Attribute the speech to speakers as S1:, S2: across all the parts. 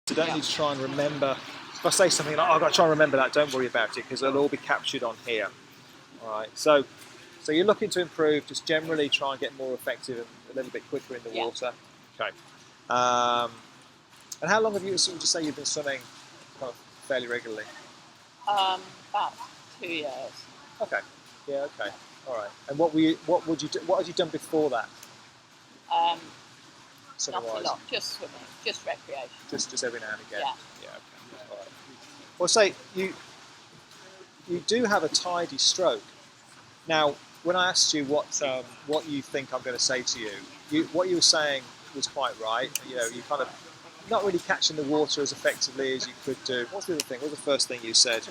S1: So don't need to try and remember. If I say something like, oh, I've got to try and remember that, don't worry about it because it'll all be captured on here. All right. So you're looking to improve, just generally try and get more effective and a little bit quicker in the water. Okay. And how long have you, would you say you've been swimming kind of fairly regularly?
S2: About 2 years.
S1: Okay. Yeah. Okay. All right. And what had you done before that?
S2: Not a lot, just swimming, just recreation.
S1: Just every now and again.
S2: Yeah.
S1: Yeah. Okay. All right. Well, say you do have a tidy stroke. Now, when I asked you what you think I'm going to say to you, what you were saying was quite right. You know, you kind of not really catching the water as effectively as you could do. What's the other thing? What was the first thing you said?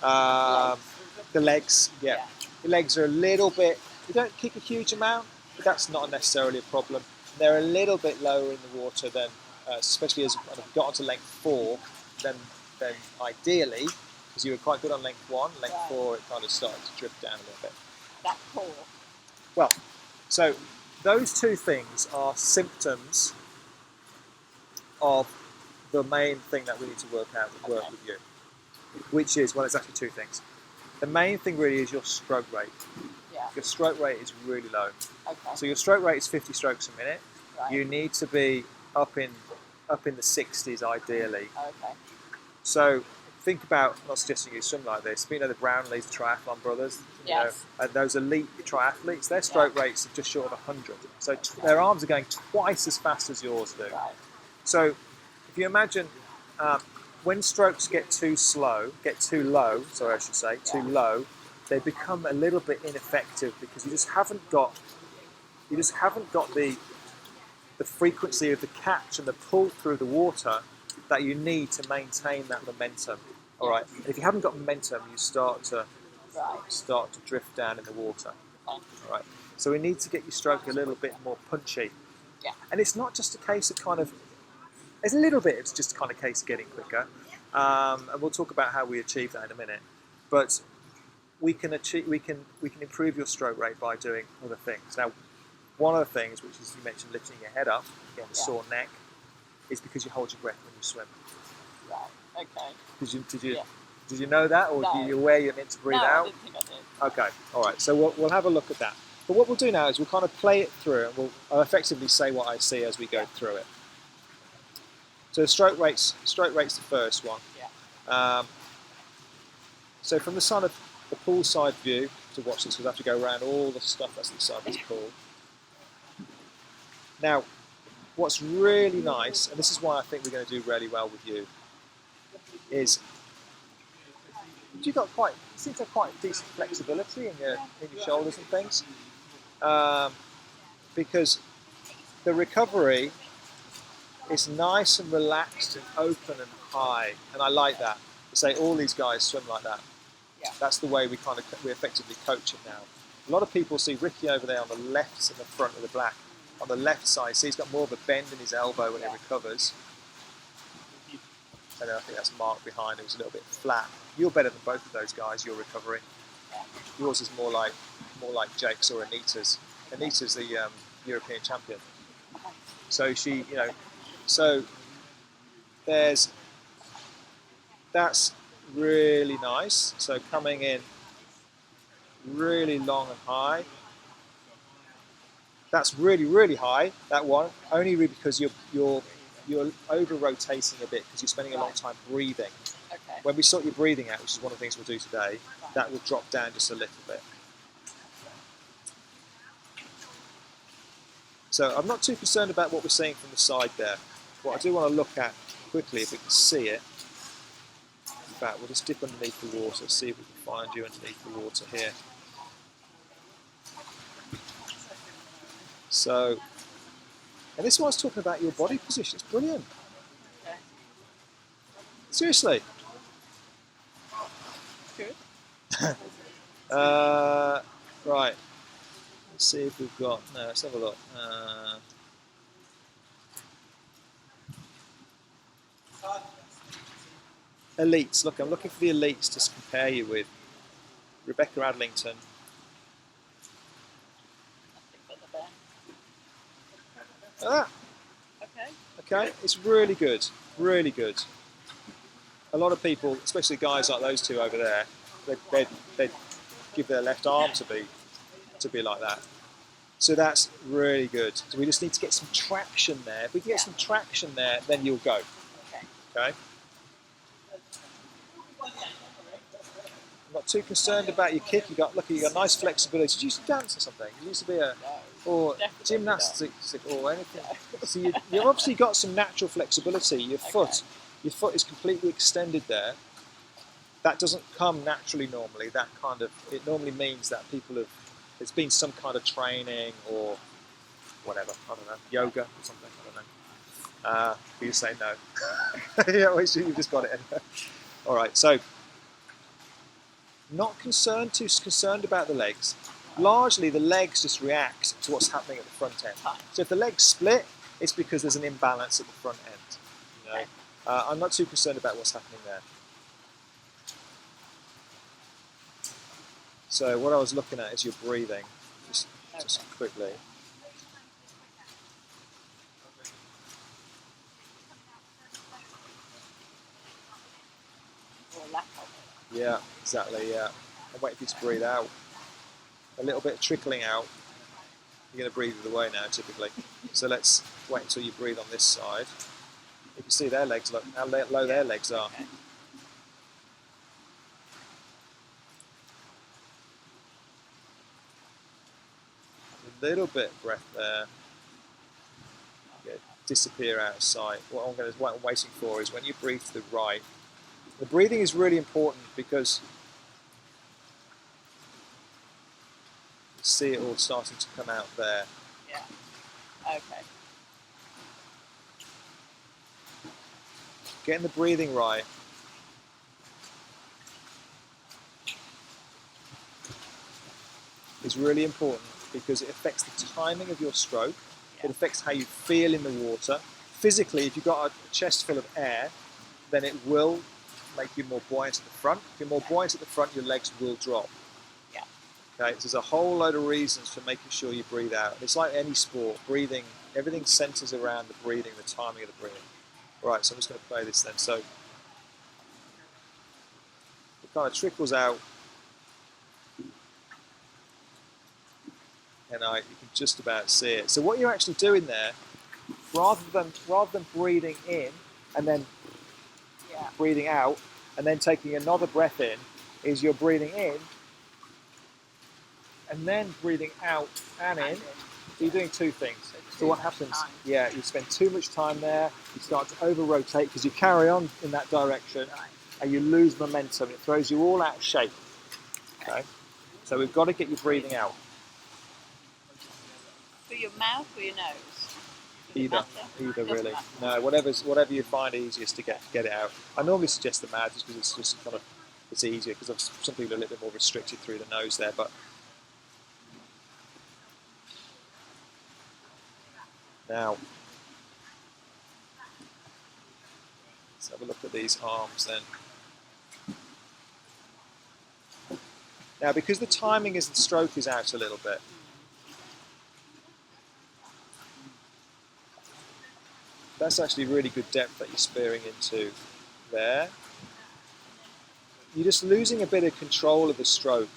S1: The legs. Yeah. The legs are a little bit. You don't kick a huge amount, but that's not necessarily a problem. They're a little bit lower in the water than, especially as I've got onto length 4, than ideally, because you were quite good on length 1. Length 4, it kind of started to drift down a little bit.
S2: That's poor.
S1: Well, so those two things are symptoms of the main thing that we need to work with you, which is, well, it's actually two things. The main thing really is your stroke rate.
S2: Yeah.
S1: Your stroke rate is really low.
S2: Okay.
S1: So your stroke rate is 50 strokes a minute.
S2: Right.
S1: You need to be up in the 60s ideally.
S2: Okay.
S1: So think about, I'm not suggesting you swim like this, but you know the Brownlees, the triathlon brothers,
S2: Yes.
S1: and those elite triathletes, their stroke rates are just short of 100. So their arms are going twice as fast as yours do.
S2: Right.
S1: So if you imagine when strokes get too low, too low, they become a little bit ineffective because you just haven't got the frequency of the catch and the pull through the water that you need to maintain that momentum. All right. And if you haven't got momentum, you start to drift down in the water. All right. So we need to get your stroke a little bit more punchy.
S2: Yeah.
S1: And it's not just a case of kind of. There's a little bit. It's just kind of case of getting quicker. And we'll talk about how we achieve that in a minute. But we can improve your stroke rate by doing other things. Now, one of the things, which is you mentioned lifting your head up, getting a sore neck, is because you hold your breath when you swim.
S2: Right. Okay.
S1: Did you know that, or are you aware you're meant to breathe out?
S2: I didn't think I did.
S1: Okay. All right. So we'll have a look at that. But what we'll do now is we'll kind of play it through, and I'll effectively say what I see as we go through it. So stroke rate's the first one.
S2: Yeah.
S1: So from the pool side view, to watch this, we'll have to go around all the stuff that's inside this pool. Now, what's really nice, and this is why I think we're going to do really well with you, is you seem to have quite decent flexibility in your shoulders and things, because the recovery is nice and relaxed and open and high, and I like that. Say all these guys swim like that.
S2: Yeah.
S1: That's the way we effectively coach it now. A lot of people see Ricky over there on the left in the front of the black. On the left side, see he's got more of a bend in his elbow when he recovers. And then I think that's Mark behind, who's a little bit flat. You're better than both of those guys, your recovery. Yours is more like Jake's or Anita's. Anita's the European champion. So that's really nice. So coming in really long and high. That's really, really high, that one, only really because you're over-rotating a bit because you're spending a long time breathing.
S2: Okay.
S1: When we sort your breathing out, which is one of the things we'll do today, that will drop down just a little bit. So I'm not too concerned about what we're seeing from the side there. What I do want to look at quickly, if we can see it, in fact, we'll just dip underneath the water, see if we can find you underneath the water here. So, and this one's talking about your body position. It's brilliant.
S2: Okay.
S1: Seriously.
S2: Good.
S1: Right. Let's see if we've got. No, let's have a look. Elites. Look, I'm looking for the elites to compare you with. Rebecca Adlington.
S2: Okay.
S1: Okay, it's really good. Really good. A lot of people, especially guys like those two over there, they'd give their left arm to be like that. So that's really good. So we just need to get some traction there. If we can get some traction there, then you'll go.
S2: Okay.
S1: Okay. I'm not too concerned about your kick. You got nice flexibility. Did you used to dance or something? You used to be or gymnastics or anything. So you've obviously got some natural flexibility. Your foot is completely extended there. That doesn't come naturally normally. It normally means that there's been some kind of training or whatever. I don't know, yoga or something. I don't know. But you say no. Yeah, you've just got it anyway. All right, so. Not too concerned about the legs. Largely, the legs just react to what's happening at the front end. So if the legs split, it's because there's an imbalance at the front end. You know? I'm not too concerned about what's happening there. So what I was looking at is your breathing, just quickly.
S2: Or lack of it.
S1: Yeah, exactly, yeah. I'm waiting for you to breathe out. A little bit trickling out. You're going to breathe either way now, typically. So let's wait until you breathe on this side. You can see their legs, look how low their legs are.
S2: Okay.
S1: A little bit of breath there. Disappear out of sight. What I'm waiting for is when you breathe to the right. The breathing is really important because you see it all starting to come out there.
S2: Yeah. Okay.
S1: Getting the breathing right. Is really important because it affects the timing of your stroke. It affects how you feel in the water. Physically, if you've got a chest full of air, then it will make you more buoyant at the front. If you're more buoyant at the front, your legs will drop.
S2: Yeah.
S1: Okay, so there's a whole load of reasons for making sure you breathe out. It's like any sport, breathing, everything centers around the breathing, the timing of the breathing. Right, so I'm just going to play this then. So it kind of trickles out, and you can just about see it. So what you're actually doing there, rather than breathing in and then breathing out and then taking another breath in, is you're breathing in and then breathing out and in. So you're doing two things. So what happens? Yeah, you spend too much time there. You start to over-rotate because you carry on in that direction, and you lose momentum. It throws you all out of shape. Okay. So we've got to get your breathing out.
S2: Through your mouth or your nose?
S1: Either really. No, whatever you find easiest to get it out. I normally suggest the mouth just because it's just kind of it's easier because some people are a little bit more restricted through the nose there, but. Now, let's have a look at these arms then. Now, because the timing is the stroke is out a little bit, that's actually really good depth that you're spearing into there. You're just losing a bit of control of the stroke.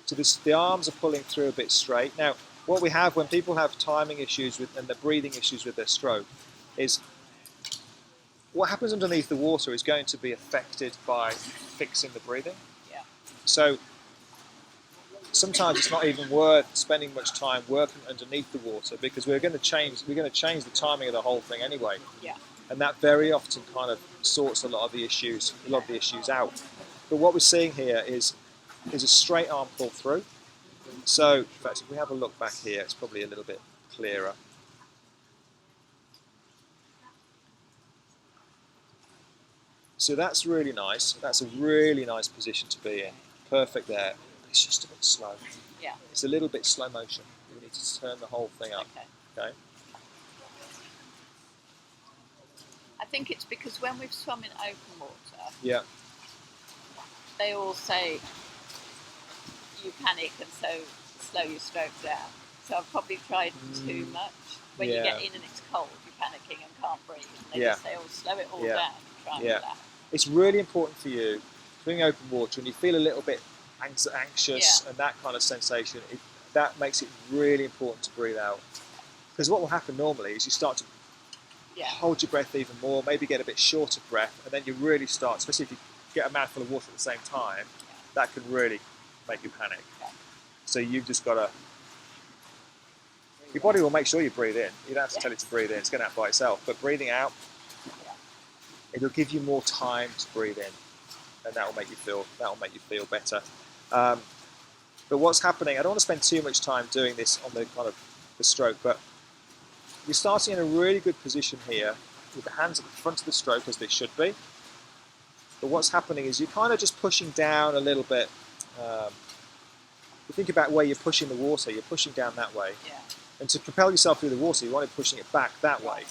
S1: So the arms are pulling through a bit straight. Now, what we have when people have timing issues and the breathing issues with their stroke is what happens underneath the water is going to be affected by fixing the breathing.
S2: Yeah.
S1: So sometimes it's not even worth spending much time working underneath the water because we're going to change the timing of the whole thing anyway.
S2: Yeah.
S1: And that very often kind of sorts a lot of the issues out. But what we're seeing here is a straight arm pull through. So, in fact, if we have a look back here, it's probably a little bit clearer. So that's really nice. That's a really nice position to be in. Perfect there. It's just a bit slow.
S2: Yeah.
S1: It's a little bit slow motion. We need to turn the whole thing up. Okay.
S2: I think it's because when we've swum in open water,
S1: Yeah.
S2: they all say you panic and so slow your stroke down. So I've probably tried too much. When you
S1: Yeah.
S2: get in and it's cold, you're panicking and can't breathe. And they
S1: Yeah.
S2: just say, "Oh, slow it all
S1: Yeah.
S2: down and try and
S1: Yeah.
S2: relax."
S1: It's really important for you doing open water, and you feel a little bit anxious and that kind of sensation. That makes it really important to breathe out, because what will happen normally is you start to hold your breath even more, maybe get a bit short of breath, and then you really start, especially if you get a mouthful of water at the same time, that can really make you panic. So you've just got to, your body will make sure you breathe in. You don't have to tell it to breathe in, it's going to happen by itself. But breathing out, it'll give you more time to breathe in, and that will make you feel better. But what's happening, I don't want to spend too much time doing this on the kind of the stroke, but you're starting in a really good position here with the hands at the front of the stroke, as they should be. But what's happening is you're kind of just pushing down a little bit. You think about where you're pushing the water, you're pushing down that way. And to propel yourself through the water, you want to pushing it back that way.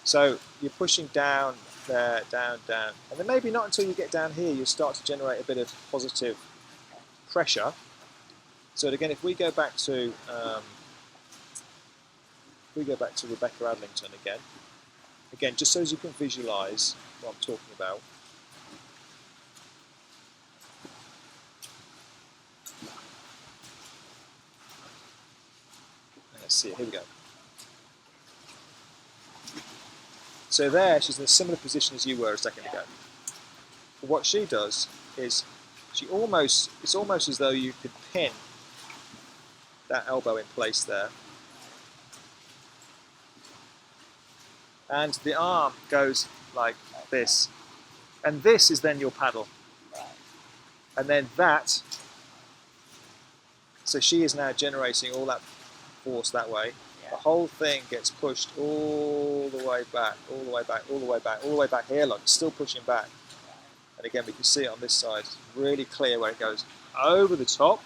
S1: So you're pushing down, there, down, down. And then maybe not until you get down here, you start to generate a bit of positive pressure. So again, if we go back to Rebecca Adlington again, just so as you can visualise what I'm talking about. Let's see, here we go. So there, she's in a similar position as you were a second ago. But what she does is, it's almost as though you could pin that elbow in place there. And the arm goes like this. And this is then your paddle. And then that, so she is now generating all that force that way. The whole thing gets pushed all the way back, all the way back, all the way back, all the way back here, like it's still pushing back. And again, we can see it on this side. It's really clear where it goes over the top.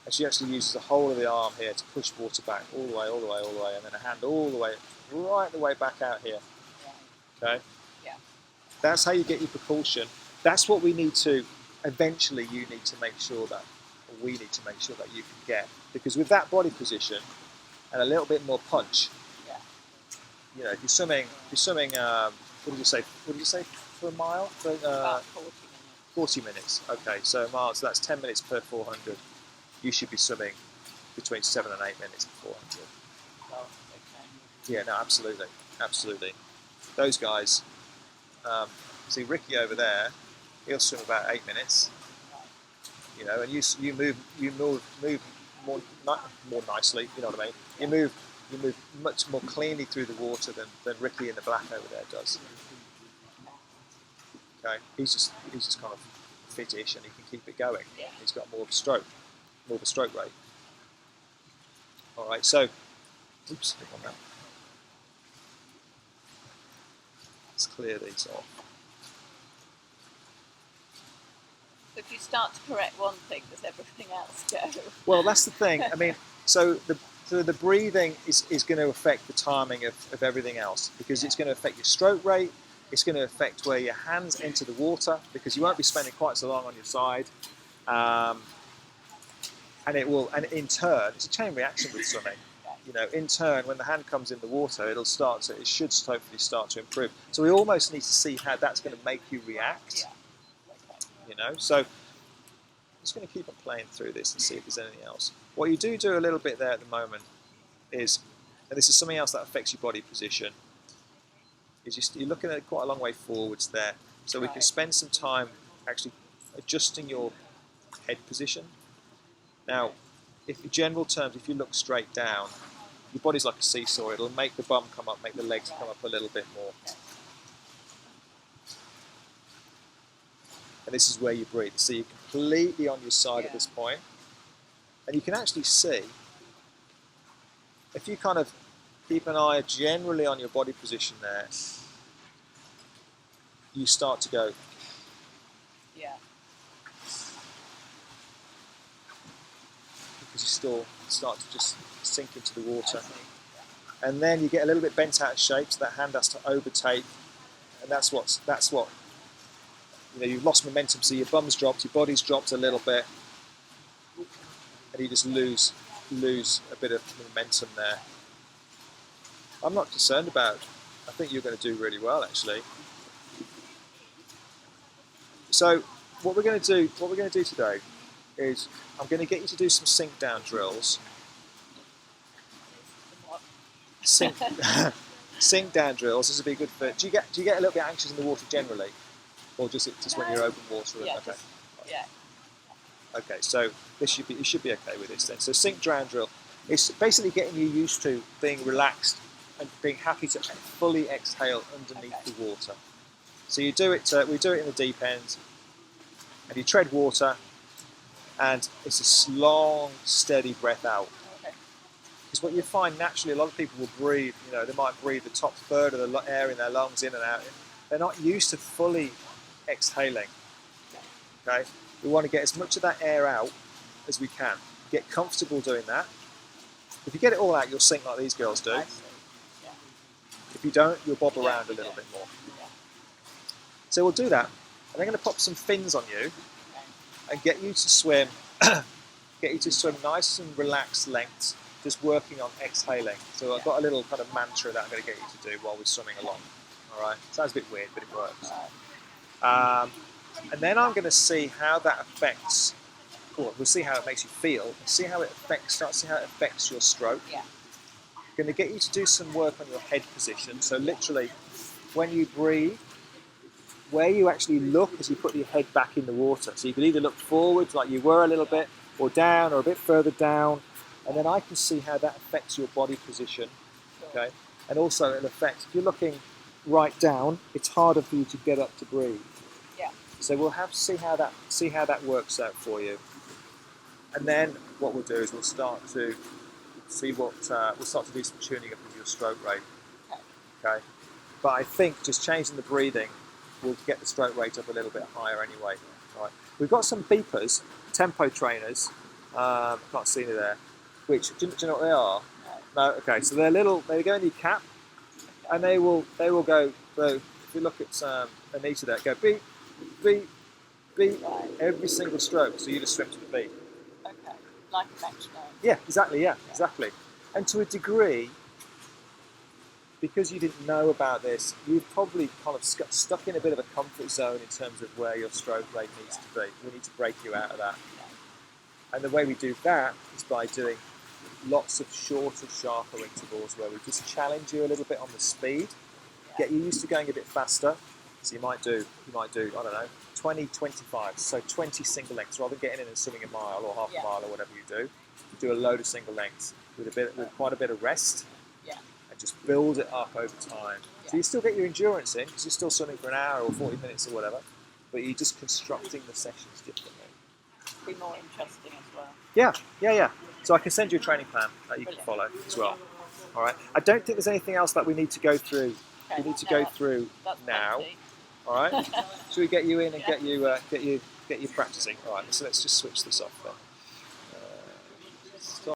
S1: And she actually uses the whole of the arm here to push water back all the way, all the way, all the way, and then a hand all the way, right the way back out here. Okay?
S2: Yeah.
S1: That's how you get your propulsion. That's what we need to, eventually you need to make sure that, or we need to make sure that you can get. Because with that body position and a little bit more punch, you know, if you're swimming, what did you say for a mile?
S2: About 40 minutes.
S1: 40 minutes, okay, so a mile, so that's 10 minutes per 400. You should be swimming between 7 and 8 minutes per 400.
S2: Oh, okay.
S1: Yeah, no, absolutely, absolutely. Those guys, see Ricky over there, he'll swim about 8 minutes. You know, and you move more nicely. You know what I mean? You move much more cleanly through the water than Ricky in the black over there does. Okay, he's just kind of fitish and he can keep it going. He's got more of a stroke rate. All right, so oops, click on that. Let's clear these off.
S2: If you start to correct one thing, does everything else go?
S1: Well, that's the thing. I mean, so the breathing is going to affect the timing of everything else, because it's going to affect your stroke rate. It's going to affect where your hands enter the water, because you won't be spending quite so long on your side. And in turn, it's a chain reaction with swimming. You know, in turn, when the hand comes in the water, it should hopefully start to improve. So we almost need to see how that's going to make you react. You know, so I'm just going to keep on playing through this and see if there's anything else. What you do a little bit there at the moment is, and this is something else that affects your body position, is you're looking at quite a long way forwards there. So we can spend some time actually adjusting your head position. Now, in general terms, if you look straight down, your body's like a seesaw. It'll make the bum come up, make the legs come up a little bit more. And this is where you breathe. So you're completely on your side at this point. And you can actually see, if you kind of keep an eye generally on your body position there, you start to go.
S2: Yeah.
S1: Because you still start to just sink into the water. And then you get a little bit bent out of shape, so that hand has to overtake. And that's what, you know, you've lost momentum, so your bum's dropped, your body's dropped a little bit, and you just lose lose a bit of momentum there. I'm not concerned about. I think you're going to do really well, actually. So what we're going to do today is I'm going to get you to do some sink down drills. Sink sink down drills. This would be good for. Do you get a little bit anxious in the water generally, or just when you're open water?
S2: Yeah,
S1: Okay.
S2: yeah.
S1: Okay, so you should be okay with this then. So sink drown drill, it's basically getting you used to being relaxed and being happy to fully exhale underneath the water. So you do it. We do it in the deep end, and you tread water, and it's a long, steady breath out.
S2: Okay.
S1: Because what you find naturally, a lot of people will breathe. They might breathe the top third of the air in their lungs in and out. They're not used to fully exhaling. Okay. We want to get as much of that air out as we can. Get comfortable doing that. If you get it all out, you'll sink like these girls do.
S2: I see. Yeah.
S1: If you don't, you'll bob around a little bit more.
S2: Yeah.
S1: So we'll do that. And I'm going to pop some fins on you and get you to swim. Get you to swim nice and relaxed lengths, just working on exhaling. So I've got a little kind of mantra that I'm going to get you to do while we're swimming along. All right. Sounds a bit weird, but it works. And then I'm going to see how that affects, or we'll see how it makes you feel, and see how it affects, start to see how it affects your stroke.
S2: Yeah.
S1: I'm going to get you to do some work on your head position. So literally, when you breathe, where you actually look as you put your head back in the water. So you can either look forwards like you were a little bit, or down, or a bit further down, and then I can see how that affects your body position. Okay, and also it affects, if you're looking right down, it's harder for you to get up to breathe.
S2: Yeah.
S1: So we'll have to see how that works out for you, and then what we'll do is we'll start to see we'll start to do some tuning up of your stroke rate. Okay. But I think just changing the breathing will get the stroke rate up a little bit higher anyway. Right. We've got some beepers, tempo trainers. I can't see any there. Which do you know what they are? No. Okay. So they're little. They go in your cap, and they will go. So if you look at Anita there, go beep, beep, beep, every single stroke. So you just swim to the beat.
S2: Okay. Like a metronome.
S1: Yeah, exactly. Yeah, exactly. And to a degree, because you didn't know about this, you've probably kind of stuck in a bit of a comfort zone in terms of where your stroke rate needs to be. We need to break you out of that. And the way we do that is by doing lots of shorter, sharper intervals where we just challenge you a little bit on the speed, get you used to going a bit faster. So you might do, I don't know, 20, 25, so 20 single lengths rather than getting in and swimming a mile or half a mile or whatever you do a load of single lengths with quite a bit of rest. And just build it up over time. So you still get your endurance in because you're still swimming for an hour or 40 minutes or whatever, but you're just constructing the sessions differently.
S2: Be more interesting as well.
S1: Yeah. So I can send you a training plan that you can follow as well. All right. I don't think there's anything else that we need to go through.
S2: Okay.
S1: We need to go through now.
S2: Plenty.
S1: All right. Should we get you in and get you practicing? All right. So let's just switch this off then.